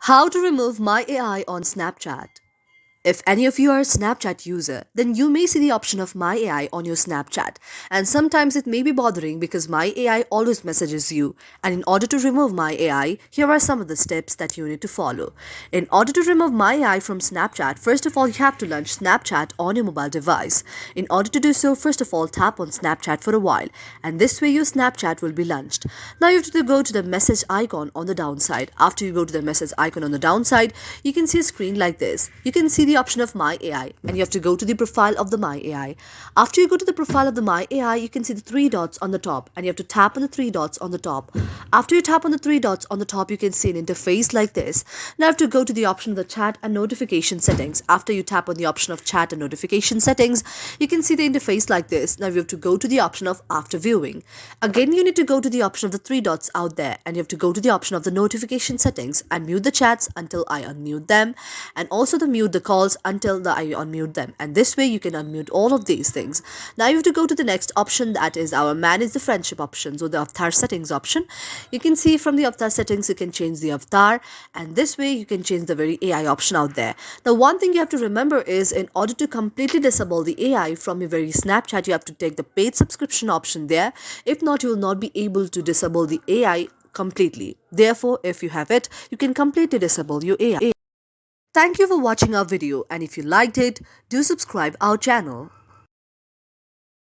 How to remove My AI on Snapchat. If any of you are a Snapchat user, then you may see the option of My AI on your Snapchat. And sometimes it may be bothering because My AI always messages you. And in order to remove My AI, here are some of the steps that you need to follow. In order to remove My AI from Snapchat, first of all, you have to launch Snapchat on your mobile device. In order to do so, first of all, tap on Snapchat for a while. And this way, your Snapchat will be launched. Now you have to go to the message icon on the downside. After you go to the message icon on the downside, you can see a screen like this. You can see the option of My AI, and you have to go to the profile of the My AI. After you go to the profile of the My AI, you can see the three dots on the top, and you have to tap on the three dots on the top. After you tap on the three dots on the top, you can see an interface like this. Now you have to go to the option of the chat and notification settings. After you tap on the option of chat and notification settings, you can see the interface like this. Now you have to go to the option of after viewing. Again, you need to go to the option of the three dots out there, and you have to go to the option of the notification settings and mute the chats until I unmute them, and also the mute the calls until I unmute them. And this way you can unmute all of these things. Now you have to go to the next option, that is our manage the friendship options or the avatar settings option. You can see from the avatar settings you can change the avatar, and this way you can change the very AI option out there. Now one thing you have to remember is, in order to completely disable the AI from your very Snapchat, you have to take the paid subscription option there. If not, you will not be able to disable the AI completely. Therefore, if you have it, you can completely disable your AI. Thank you for watching our video, and if you liked it, do subscribe our channel.